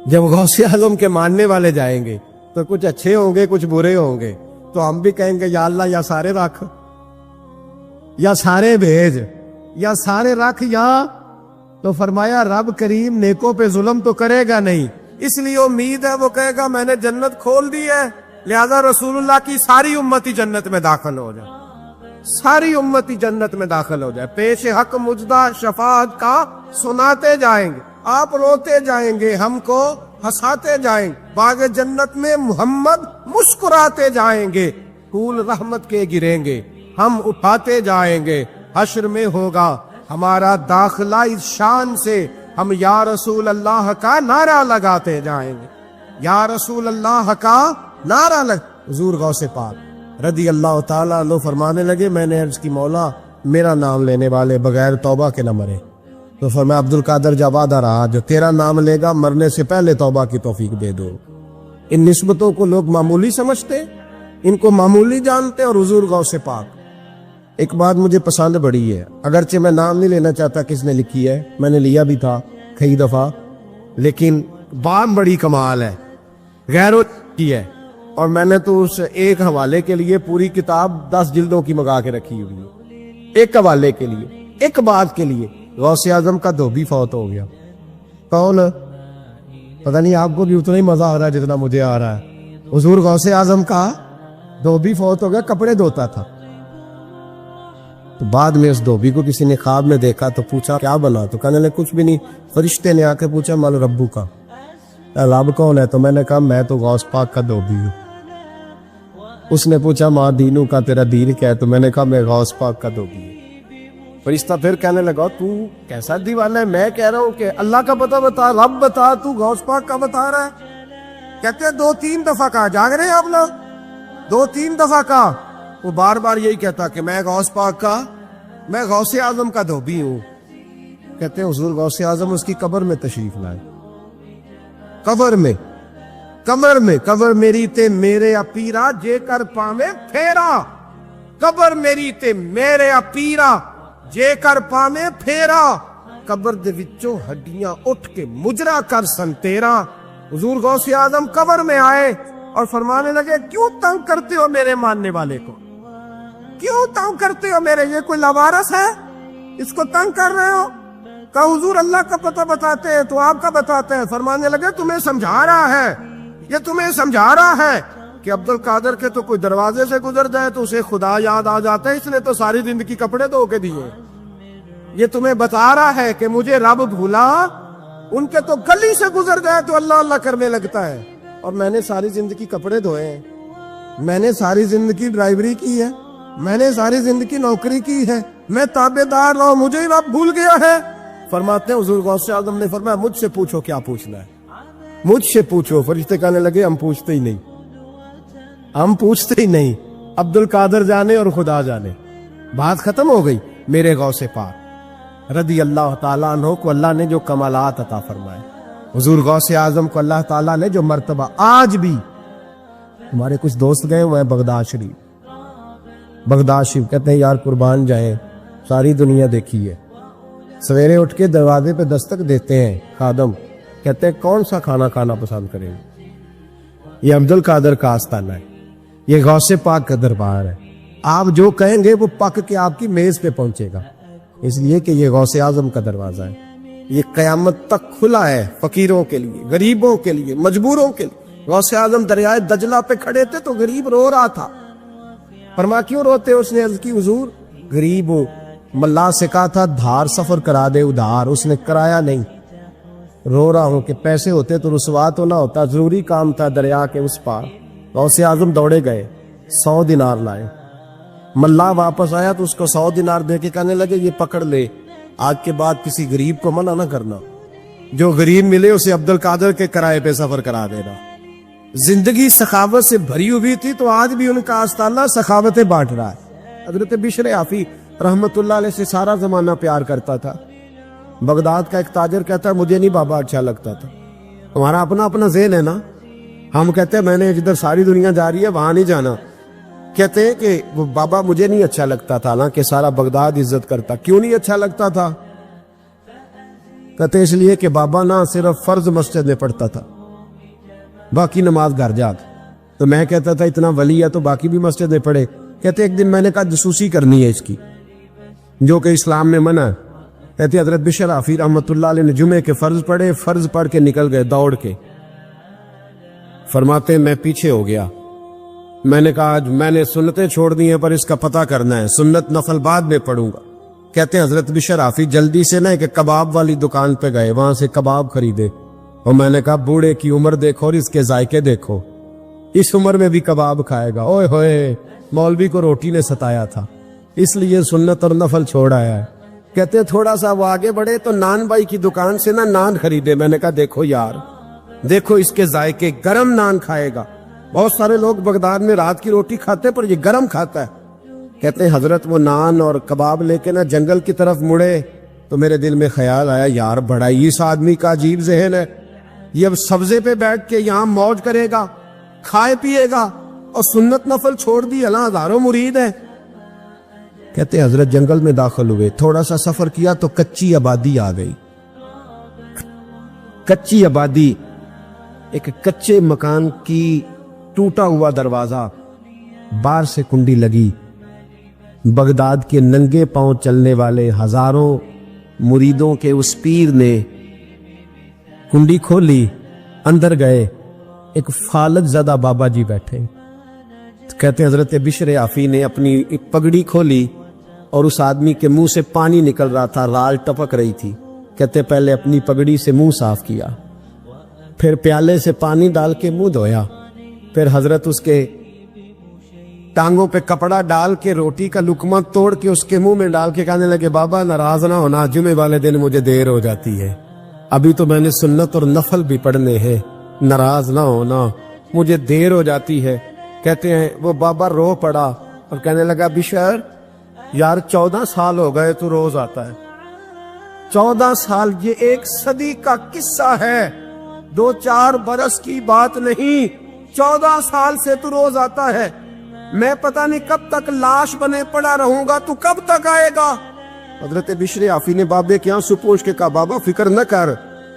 جب غوث اعظم کے ماننے والے جائیں گے, تو کچھ اچھے ہوں گے کچھ برے ہوں گے. تو ہم بھی کہیں گے یا اللہ یا سارے رکھ یا سارے بھیج یا سارے رکھ یا. تو فرمایا رب کریم نیکوں پہ ظلم تو کرے گا نہیں, اس لیے امید ہے وہ کہے گا میں نے جنت کھول دی ہے, لہذا رسول اللہ کی ساری امتی جنت میں داخل ہو جائے, ساری امتی جنت میں داخل ہو جائے. پیش حق مجدہ شفاعت کا سناتے جائیں گے, آپ روتے جائیں گے, ہم کو ہنساتے جائیں گے. باغ جنت میں محمد مسکراتے جائیں گے, پھول رحمت کے گریں گے, ہم اٹھاتے جائیں گے. حشر میں ہوگا ہمارا داخلہ اس شان سے, ہم یا رسول اللہ کا نعرہ لگاتے جائیں گے, یا رسول اللہ کا نعرہ حضور غوث پاک رضی اللہ تعالیٰ عنہ فرمانے لگے میں نے عرض کی مولا میرا نام لینے والے بغیر توبہ کے نہ مرے. تو فرمایا عبد القادر جا وعدہ رہا جو تیرا نام لے گا مرنے سے پہلے توبہ کی توفیق دے دو. ان نسبتوں کو لوگ معمولی سمجھتے, ان کو معمولی جانتے, اور حضور غوث پاک. ایک بات مجھے پسند بڑی ہے, اگرچہ میں نام نہیں لینا چاہتا کس نے لکھی ہے, میں نے لیا بھی تھا کئی دفعہ, لیکن بات بڑی کمال ہے, غیروں کی ہے. اور میں نے تو اس ایک حوالے کے لیے پوری کتاب 10 جلدوں کی منگا کے رکھی ہوئی ہے, ایک حوالے کے لیے, ایک بات کے لیے. غوث اعظم کا دھوبی فوت ہو گیا. کون؟ پتہ نہیں آپ کو بھی اتنا ہی مزہ آ رہا ہے جتنا مجھے آ رہا ہے. حضور غوث اعظم کا دھوبی فوت ہو گیا, کپڑے دھوتا تھا. تو بعد میں اس دھوبی کو کسی نے خواب میں دیکھا تو پوچھا کیا بنا, تو کہنے لگے کچھ بھی نہیں. فرشتے نے آ کے پوچھا مال ربو کا, رب کون ہے؟ تو میں نے کہا میں تو غوث پاک کا دھوبی ہوں. اس نے پوچھا ماں دینوں کا تیرا دین کیا ہے؟ تو میں نے کہا میں غوث پاک کا دھوبی ہوں. فرشتہ پھر کہنے لگا تو کیسا دیوانہ ہے, میں کہہ رہا ہوں کہ اللہ کا پتہ بتا, رب بتا, تو غوث پاک کا بتا رہا ہے. کہتے ہیں 2-3 دفعہ کہا, جاگ رہے ہیں آپ لوگ, 2-3 دفعہ کہا. وہ بار بار یہی کہتا کہ میں غوث پاک کا, میں غوث اعظم کا دھوبی ہوں. کہتے ہیں حضور غوث اعظم اس کی قبر میں تشریف لائے. قبر میری تے میرے اپیرا جے کر پاوے پھیرا, قبر میری تے میرے اپیرا جے کر پاوے پھیرا, قبر دے وچوں ہڈیاں اٹھ کے مجرا کر سن تیرا. حضور غوث اعظم قبر میں آئے اور فرمانے لگے کیوں تنگ کرتے ہو میرے ماننے والے کو, کیوں تنگ کرتے ہو میرے, یہ کوئی لوارث ہے اس کو تنگ کر رہے ہو؟ کہا حضور اللہ کا پتہ بتاتے ہیں تو آپ کا بتاتے ہیں. فرمانے لگے تمہیں سمجھا رہا ہے, یہ تمہیں سمجھا رہا ہے کہ عبد القادر کے تو کوئی دروازے سے گزر جائے تو اسے خدا یاد آ جاتا ہے, اس نے تو ساری زندگی کپڑے دھو کے دیے. یہ تمہیں بتا رہا ہے کہ مجھے رب بھولا, ان کے تو گلی سے گزر جائے تو اللہ اللہ کرنے لگتا ہے, اور میں نے ساری زندگی کپڑے دھوئے ہیں, میں نے ساری زندگی ڈرائیوری کی ہے, میں نے ساری زندگی نوکری کی ہے, میں تابع دار رہا ہوں, مجھے رب بھول گیا ہے. فرماتے ہیں حضور غوث اعظم نے فرمایا مجھ سے پوچھو کیا پوچھنا ہے. مجھ سے پوچھو. فرشتے کہنے لگے ہم پوچھتے ہی نہیں, ہم پوچھتے ہی نہیں, عبد القادر جانے اور خدا جانے. بات ختم ہو گئی. میرے غوث پاک رضی اللہ تعالیٰ عنہ کو اللہ نے جو کمالات عطا فرمائے, حضور غوث اعظم کو اللہ تعالیٰ نے جو مرتبہ, آج بھی ہمارے کچھ دوست گئے ہوئے ہیں بغداد شریف. بغداد شریف کہتے ہیں یار قربان جائیں, ساری دنیا دیکھی ہے. سویرے اٹھ کے دروازے پہ دستک دیتے ہیں خادم, کہتے ہیں کون سا کھانا کھانا پسند کریں گے. یہ عبد القادر کا آستانہ ہے, یہ غوث پاک کا دربار ہے. آپ جو کہیں گے وہ پک کے آپ کی میز پہ پہنچے گا, اس لیے کہ یہ غوث اعظم کا دروازہ ہے. یہ قیامت تک کھلا ہے فقیروں کے لیے, غریبوں کے لیے, مجبوروں کے لیے. غوث اعظم دریائے دجلہ پہ کھڑے تھے تو غریب رو رہا تھا. فرما کیوں روتے؟ اس نے عرض کی حضور غریب ہوں, ملا سے کہا تھا دھار سفر کرا دے ادھار, اس نے کرایا نہیں. رو رہا ہوں کہ پیسے ہوتے تو رسوا تو نہ ہوتا, ضروری کام تھا دریا کے اس پار. غوث اعظم دوڑے گئے, 100 دینار لائے. ملا واپس آیا تو اس کو 100 دینار دے کے کہنے لگے یہ پکڑ لے, آج کے بعد کسی غریب کو منع نہ کرنا, جو غریب ملے اسے عبد القادر کے کرائے پہ سفر کرا دینا. زندگی سخاوت سے بھری ہوئی تھی تو آج بھی ان کا آستانہ سخاوتیں بانٹ رہا ہے. حضرت بشر عافی رحمت اللہ علیہ سے سارا زمانہ پیار کرتا تھا. بغداد کا ایک تاجر کہتا ہے مجھے نہیں بابا اچھا لگتا تھا. ہمارا اپنا اپنا ذہن ہے نا, ہم کہتے ہیں میں نے جدھر ساری دنیا جا رہی ہے وہاں نہیں جانا. کہتے ہیں کہ وہ بابا مجھے نہیں اچھا لگتا تھا, حالانکہ سارا بغداد عزت کرتا. کیوں نہیں اچھا لگتا تھا؟ کہتے اس لیے کہ بابا نہ صرف فرض مسجد میں پڑھتا تھا, باقی نماز گھر جا. تو میں کہتا تھا اتنا ولی ہے تو باقی بھی مسجد میں پڑھے. کہتے ایک دن میں نے کہا جسوسی کرنی ہے اس کی, جو کہ اسلام میں منع ہے. کہتے حضرت بشر عافی رحمت اللہ علیہ نے جمعے کے فرض پڑھے, فرض پڑھ کے نکل گئے دوڑ کے. فرماتے میں پیچھے ہو گیا, میں نے کہا آج میں نے سنتیں چھوڑ دی ہیں پر اس کا پتہ کرنا ہے, سنت نفل بعد میں پڑھوں گا. کہتے ہیں حضرت بشر عافی جلدی سے نہ ایک کباب والی دکان پہ گئے, وہاں سے کباب خریدے. اور میں نے کہا بوڑھے کی عمر دیکھو اور اس کے ذائقے دیکھو, اس عمر میں بھی کباب کھائے گا. اوئے ہوئے, مولوی کو روٹی نے ستایا تھا اس لیے سنت اور نفل چھوڑ آیا ہے. کہتے ہیں تھوڑا سا وہ آگے بڑھے تو نان بھائی کی دکان سے نان خریدے. میں نے کہا دیکھو یار, دیکھو اس کے ذائقے, گرم نان کھائے گا. بہت سارے لوگ بغداد میں رات کی روٹی کھاتے پر یہ گرم کھاتا ہے. کہتے ہیں حضرت وہ نان اور کباب لے کے جنگل کی طرف مڑے تو میرے دل میں خیال آیا یار بڑا ہی اس آدمی کا عجیب ذہن ہے, یہ اب سبزے پہ بیٹھ کے یہاں موج کرے گا, کھائے پیے گا, اور سنت نفل چھوڑ دی, اللہ ہزاروں مرید ہیں. کہتے حضرت جنگل میں داخل ہوئے, تھوڑا سا سفر کیا تو کچی آبادی آ گئی. کچی آبادی, ایک کچے مکان کی ٹوٹا ہوا دروازہ, باہر سے کنڈی لگی. بغداد کے ننگے پاؤں چلنے والے ہزاروں مریدوں کے اس پیر نے کنڈی کھولی, اندر گئے, ایک فالج زدہ بابا جی بیٹھے. کہتے حضرت بشر عافی نے اپنی پگڑی کھولی اور اس آدمی کے منہ سے پانی نکل رہا تھا, رال ٹپک رہی تھی. کہتے پہلے اپنی پگڑی سے منہ صاف کیا, پھر پیالے سے پانی ڈال کے منہ دھویا, پھر حضرت اس کے ٹانگوں پہ کپڑا ڈال کے روٹی کا لقمہ توڑ کے اس کے منہ میں ڈال کے کہنے لگے بابا ناراض نہ ہونا, جمعے والے دن مجھے دیر ہو جاتی ہے, ابھی تو میں نے سنت اور نفل بھی پڑھنے ہیں, ناراض نہ ہونا مجھے دیر ہو جاتی ہے. کہتے ہیں وہ بابا رو پڑا اور کہنے لگا بشر یار 14 سال ہو گئے تو روز آتا ہے. 14 سال, یہ 1 صدی کا قصہ ہے, 2-4 برس کی بات نہیں. 14 سال سے تو روز آتا ہے. میں پتہ نہیں کب تک لاش بنے پڑا رہوں گا, تو کب تک آئے گا؟ حضرت بشر عافی نے بابے کے آنسو پوچھ کے کہا بابا فکر نہ کر,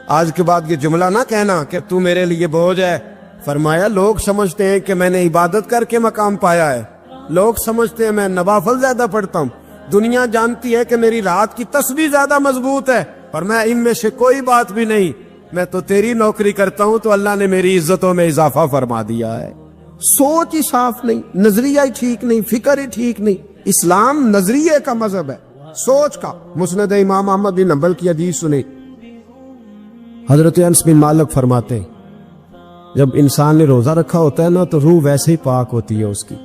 آج کے بعد یہ جملہ نہ کہنا کہ تو میرے لیے بوجھ ہے. فرمایا لوگ سمجھتے ہیں کہ میں نے عبادت کر کے مقام پایا ہے, لوگ سمجھتے ہیں میں نوافل زیادہ پڑھتا ہوں, دنیا جانتی ہے کہ میری رات کی تسبیح زیادہ مضبوط ہے, پر میں ان میں سے کوئی بات بھی نہیں. میں تو تیری نوکری کرتا ہوں تو اللہ نے میری عزتوں میں اضافہ فرما دیا ہے. سوچ ہی صاف نہیں, نظریہ ہی ٹھیک نہیں, فکر ہی ٹھیک نہیں. اسلام نظریے کا مذہب ہے, سوچ کا. مسند امام احمد بن حنبل کی حدیث سنی, حضرت انس بن مالک فرماتے ہیں جب انسان نے روزہ رکھا ہوتا ہے نا تو روح ویسے ہی پاک ہوتی ہے اس کی.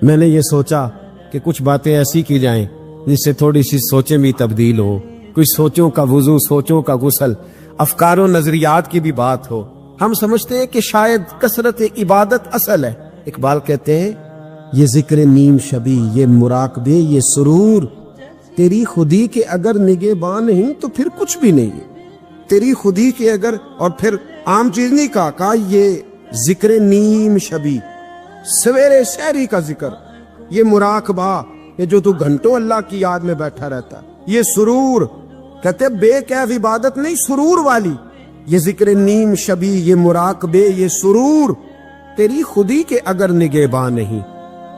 میں نے یہ سوچا کہ کچھ باتیں ایسی کی جائیں جس سے تھوڑی سی سوچیں بھی تبدیل ہو, کچھ سوچوں کا وضو, سوچوں کا غسل, افکار و نظریات کی بھی بات ہو. ہم سمجھتے ہیں کہ شاید کثرت عبادت اصل ہے. اقبال کہتے ہیں یہ ذکر نیم شبی، یہ مراقبے، یہ سرور، تیری خودی کے اگر نگہباں نہیں تو پھر کچھ بھی نہیں. تیری خودی کے اگر، اور پھر عام چیز نہیں کہا یہ ذکر نیم شبی، سویرے شہری کا ذکر، یہ مراقبہ، یہ جو تو گھنٹوں اللہ کی یاد میں بیٹھا رہتا ہے، یہ سرور. کہتے بے کیف عبادت نہیں، سرور والی. یہ ذکر نیم شبی، یہ مراقبے، یہ سرور، تیری خودی کے اگر نگہباں نہیں،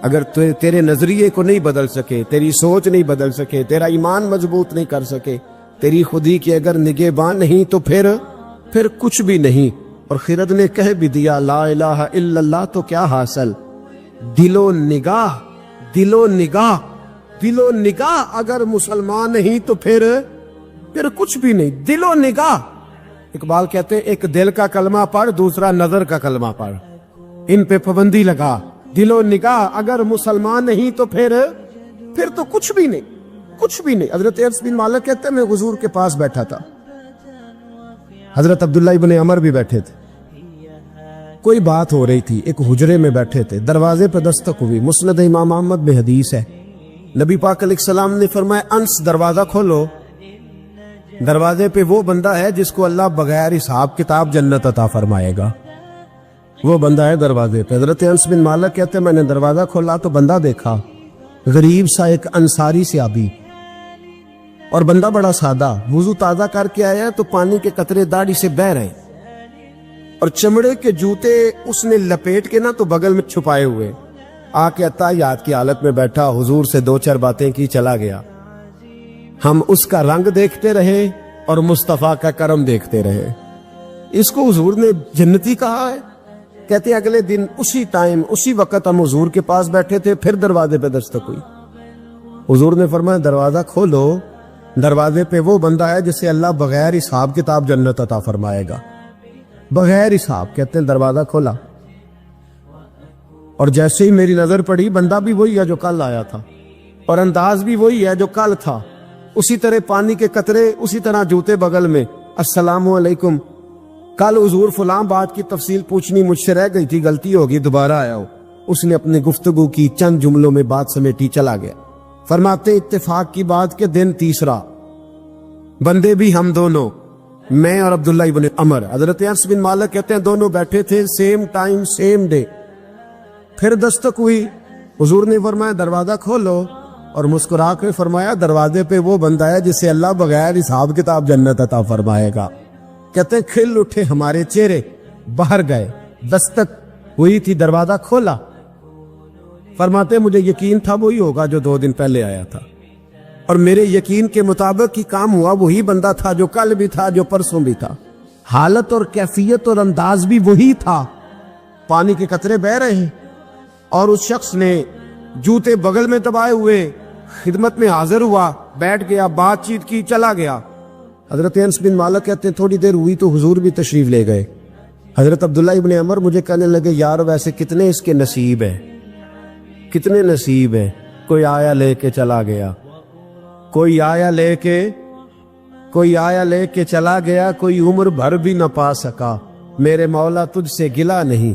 اگر تیرے نظریے کو نہیں بدل سکے، تیری سوچ نہیں بدل سکے، تیرا ایمان مضبوط نہیں کر سکے، تیری خودی کے اگر نگہباں نہیں تو پھر کچھ بھی نہیں. اور خرد نے کہہ بھی دیا لا الہ الا اللہ تو کیا حاصل؟ دل و نگاہ، دل و نگاہ، دل و نگاہ اگر مسلمان نہیں تو پھر کچھ بھی نہیں. دل و نگاہ. اقبال کہتے ہیں ایک دل کا کلمہ پڑھ، دوسرا نظر کا کلمہ پڑھ، ان پہ پابندی لگا. دل و نگاہ اگر مسلمان نہیں تو پھر تو کچھ بھی نہیں، کچھ بھی نہیں. حضرت انس بن مالک کہتے ہیں میں حضور کے پاس بیٹھا تھا، حضرت عبداللہ ابن عمر بھی بیٹھے تھے، کوئی بات ہو رہی تھی، ایک حجرے میں بیٹھے تھے، دروازے پہ دستک ہوئی. مسند امام احمد میں حدیث ہے، نبی پاک علیہ السلام نے فرمایا انس دروازہ کھولو، دروازے پہ وہ بندہ ہے جس کو اللہ بغیر حساب کتاب جنت عطا فرمائے گا، وہ بندہ ہے دروازے پہ. حضرت انس بن مالک کہتے ہیں میں نے دروازہ کھولا تو بندہ دیکھا، غریب سا ایک انصاری صحابی، اور بندہ بڑا سادہ، وضو تازہ کر کے آیا تو پانی کے قطرے داڑھی سے بہہ رہے، اور چمڑے کے جوتے اس نے لپیٹ کے تو بغل میں چھپائے ہوئے. آ کے عطیات کی حالت میں بیٹھا، حضور سے دو چار باتیں کی، چلا گیا. ہم اس کا رنگ دیکھتے رہے اور مصطفیٰ کا کرم دیکھتے رہے. اس کو حضور نے جنتی کہا ہے. کہتے ہیں اگلے دن اسی ٹائم اسی وقت ہم حضور کے پاس بیٹھے تھے، پھر دروازے پہ دستک ہوئی. حضور نے فرمایا دروازہ کھولو، دروازے پہ وہ بندہ ہے جسے اللہ بغیر حساب کتاب جنت عطا فرمائے گا، بغیر حساب. کہتے ہیں دروازہ کھولا، اور جیسے ہی میری نظر پڑی بندہ بھی وہی ہے جو کل آیا تھا، اور انداز بھی وہی ہے جو کل تھا، اسی طرح پانی کے قطرے، اسی طرح جوتے بغل میں. السلام علیکم، کل حضور فلاں بات کی تفصیل پوچھنی مجھ سے رہ گئی تھی، غلطی ہوگی، دوبارہ آیا ہو. اس نے اپنی گفتگو کی، چند جملوں میں بات سمیٹی، چلا گیا. فرماتے اتفاق کی بات کے دن تیسرا، بندے بھی ہم دونوں، میں اور عبداللہ ابن عمر. حضرت انس بن مالک کہتے ہیں دونوں بیٹھے تھے، سیم ٹائم سیم ڈے. پھر دستک ہوئی، حضور نے فرمایا دروازہ کھولو، اور مسکرا کے فرمایا دروازے پہ وہ بندہ ہے جسے اللہ بغیر حساب کتاب جنت عطا فرمائے گا. کہتے ہیں کھل اٹھے ہمارے چہرے، باہر گئے، دستک ہوئی تھی، دروازہ کھولا. فرماتے مجھے یقین تھا وہی ہوگا جو 2 دن پہلے آیا تھا، اور میرے یقین کے مطابق ہی کام ہوا، وہی بندہ تھا جو کل بھی تھا، جو پرسوں بھی تھا، حالت اور کیفیت اور انداز بھی وہی تھا. پانی کے قطرے بہ رہے ہیں، اور اس شخص نے جوتے بغل میں دبائے ہوئے خدمت میں حاضر ہوا، بیٹھ گیا، بات چیت کی، چلا گیا. حضرت انس بن مالک کہتے ہیں تھوڑی دیر ہوئی تو حضور بھی تشریف لے گئے. حضرت عبداللہ ابن عمر مجھے کہنے لگے یار ویسے کتنے اس کے نصیب ہیں، کتنے نصیب ہیں. کوئی آیا لے کے چلا گیا، کوئی آیا لے کے چلا گیا، کوئی عمر بھر بھی نہ پا سکا. میرے مولا تجھ سے گلا نہیں،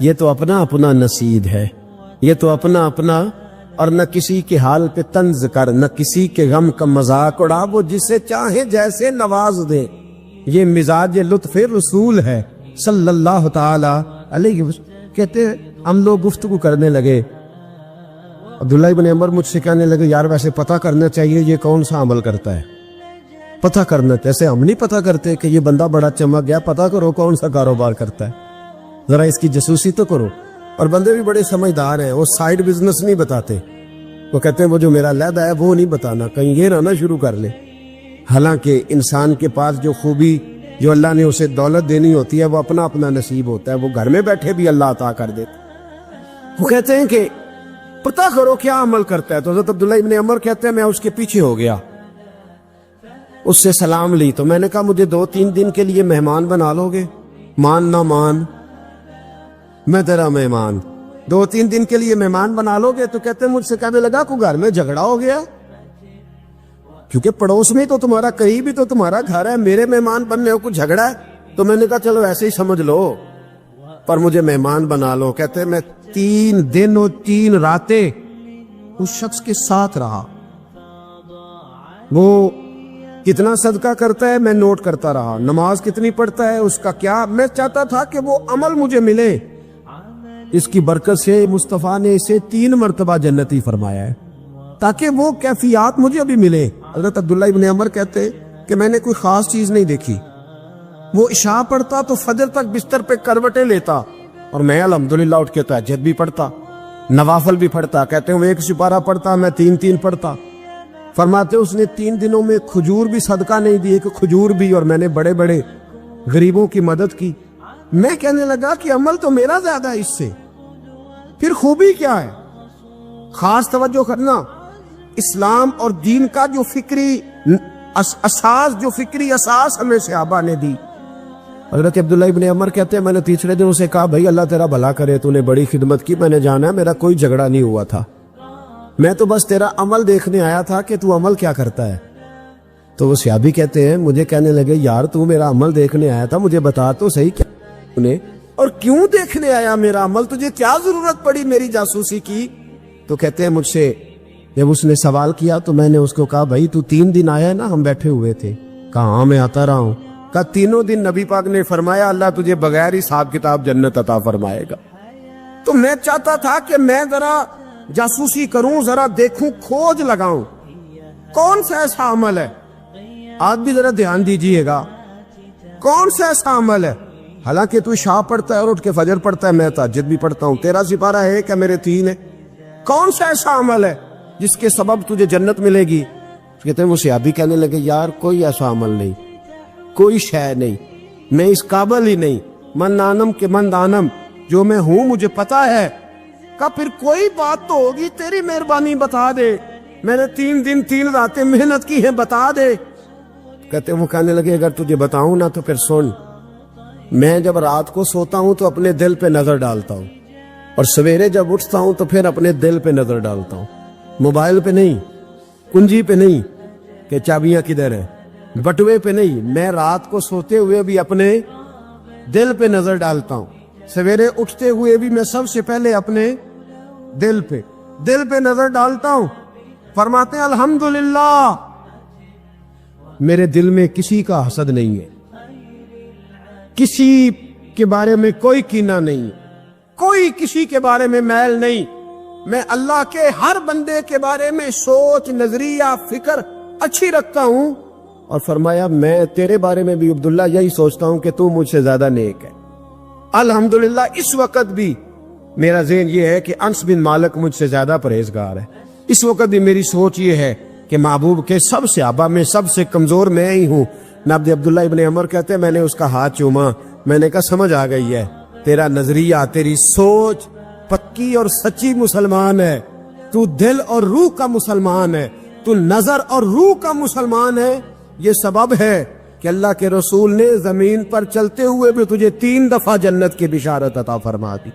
یہ تو اپنا اپنا نصیب ہے، یہ تو اپنا اپنا. اور نہ کسی کے حال پہ طنز کر، نہ کسی کے غم کا مذاق اڑا، وہ جسے چاہے جیسے نواز دے. یہ مزاج لطف رسول ہے صلی اللہ تعالی علیہ وسلم. کہتے ہم لوگ گفتگو کرنے لگے. عبداللہ ابن عمر مجھ سے کہنے لگے یار ویسے پتہ کرنا چاہیے یہ کون سا عمل کرتا ہے، پتہ کرنا. ایسے ہم نہیں پتہ کرتے کہ یہ بندہ بڑا چمک گیا، پتہ کرو کون سا کاروبار کرتا ہے، ذرا اس کی جاسوسی تو کرو. اور بندے بھی بڑے سمجھدار ہیں، وہ سائیڈ بزنس نہیں بتاتے، وہ کہتے ہیں وہ جو میرا علیحدہ ہے وہ نہیں بتانا، کہیں یہ نہ شروع کر لے. حالانکہ انسان کے پاس جو خوبی، جو اللہ نے اسے دولت دینی ہوتی ہے، وہ اپنا اپنا نصیب ہوتا ہے، وہ گھر میں بیٹھے بھی اللہ عطا کر دیتا. وہ کہتے ہیں کہ پتہ کرو کیا عمل کرتا ہے. تو حضرت عبداللہ ابن عمر کہتے ہیں میں اس کے پیچھے ہو گیا، اس سے سلام لی. تو میں نے کہا مجھے 2-3 دن کے لیے مہمان بنا لو گے؟ مان نہ مان، میں تیرا مہمان. 2-3 دن کے لیے مہمان بنا لو گے؟ تو کہتے ہیں مجھ سے کہنے لگا کو گھر میں جھگڑا ہو گیا، کیونکہ پڑوس میں تو تمہارا، قریب ہی تو تمہارا گھر ہے، میرے مہمان بننے کو جھگڑا ہے. تو میں نے کہا چلو ایسے ہی سمجھ لو پر مجھے مہمان بنا لو. کہتے میں 3 دن اور 3 راتیں اس شخص کے ساتھ رہا. وہ کتنا صدقہ کرتا ہے میں نوٹ کرتا رہا, نماز کتنی پڑھتا ہے اس کا کیا. میں چاہتا تھا کہ وہ عمل مجھے ملے. اس کی برکت سے مصطفیٰ نے اسے 3 مرتبہ جنتی فرمایا ہے تاکہ وہ کیفیات مجھے بھی ملے. حضرت عبداللہ ابن عمر کہتے کہ میں نے کوئی خاص چیز نہیں دیکھی. وہ عشاء پڑھتا تو فجر تک بستر پہ کروٹیں لیتا اور میں الحمدللہ اٹھ کے تہجد بھی پڑھتا, نوافل بھی پڑھتا. کہتے ہیں وہ 1 سپارہ پڑھتا, میں 3 پڑھتا. فرماتے اس نے 3 دنوں میں کھجور بھی صدقہ نہیں دی, کہ کھجور بھی, اور میں نے بڑے بڑے غریبوں کی مدد کی. میں کہنے لگا کہ عمل تو میرا زیادہ ہے اس سے, پھر خوبی کیا ہے. خاص توجہ کرنا, اسلام اور دین کا جو فکری اساس ہمیں صحابہ نے دی. حضرت عبداللہ ابن عمر کہتے ہیں میں نے تیسرے دن اسے کہا بھائی اللہ تیرا بھلا کرے, تو نے بڑی خدمت کی, میں نے جانا ہے, میرا کوئی جھگڑا نہیں ہوا تھا, میں تو بس تیرا عمل دیکھنے آیا تھا کہ تو عمل کیا کرتا ہے. تو وہ صحابی کہتے ہیں مجھے کہنے لگے یار تو میرا عمل دیکھنے آیا تھا, مجھے بتا تو صحیح کیا نے, اور کیوں دیکھنے آیا میرا عمل, تجھے کیا ضرورت پڑی میری جاسوسی کی. تو کہتے ہیں مجھ سے جب اس نے سوال کیا تو میں نے اس کو کہا بھائی تو 3 دن آیا ہے نا, ہم بیٹھے ہوئے تھے. کہا ہاں میں آتا رہا ہوں. کہا 3 دن نبی پاک نے فرمایا اللہ تجھے بغیر حساب کتاب جنت عطا فرمائے گا. تو میں چاہتا تھا کہ میں ذرا جاسوسی کروں, ذرا دیکھوں, کھوج لگاؤں کون سا ایسا عمل ہے. آج بھی ذرا دھیان دیجئے گا, کون سا ایسا عمل ہے. حالانکہ تو عشاء پڑھتا ہے اور اٹھ کے فجر پڑھتا ہے, میں تہجد بھی پڑھتا ہوں, تیرا سپارہ ہے کہ میرے 3 ہے. کون سا ایسا عمل ہے جس کے سبب تجھے جنت ملے گی. کہتے ہیں وہ صحابی کہنے لگے یار کوئی ایسا عمل نہیں, کوئی شے نہیں, میں اس قابل ہی نہیں, من دانم کے من دانم, جو میں ہوں مجھے پتا ہے. کہا پھر کوئی بات تو ہوگی, تیری مہربانی بتا دے, میں نے 3 دن 3 راتیں محنت کی ہیں, بتا دے. کہتے ہیں وہ کہنے لگے اگر تجھے بتاؤں نا تو پھر سن, میں جب رات کو سوتا ہوں تو اپنے دل پہ نظر ڈالتا ہوں, اور سویرے جب اٹھتا ہوں تو پھر اپنے دل پہ نظر ڈالتا ہوں, موبائل پہ نہیں, کنجی پہ نہیں کہ چابیاں کدھر ہیں, بٹوے پہ نہیں. میں رات کو سوتے ہوئے بھی اپنے دل پہ نظر ڈالتا ہوں, سویرے اٹھتے ہوئے بھی میں سب سے پہلے اپنے دل پہ نظر ڈالتا ہوں. فرماتے ہیں الحمدللہ میرے دل میں کسی کا حسد نہیں ہے, کسی کے بارے میں کوئی کینہ نہیں, کوئی کسی کے بارے میں میل نہیں. میں اللہ کے ہر بندے کے بارے میں سوچ, نظریہ, فکر اچھی رکھتا ہوں. اور فرمایا میں تیرے بارے میں بھی عبداللہ یہی سوچتا ہوں کہ تو مجھ سے زیادہ نیک ہے. الحمدللہ اس وقت بھی میرا ذہن یہ ہے کہ انس بن مالک مجھ سے زیادہ پرہیزگار ہے. اس وقت بھی میری سوچ یہ ہے کہ محبوب کے سب صحابہ میں سب سے کمزور میں ہی ہوں. نابد عبداللہ ابن عمر کہتے ہیں میں نے اس کا ہاتھ چوما, میں نے کہا سمجھ آ گئی ہے, تیرا نظریہ, تیری سوچ پکی اور سچی مسلمان ہے, تو دل اور روح کا مسلمان ہے, تو نظر اور روح کا مسلمان ہے. یہ سبب ہے کہ اللہ کے رسول نے زمین پر چلتے ہوئے بھی تجھے 3 دفعہ جنت کی بشارت عطا فرما دی.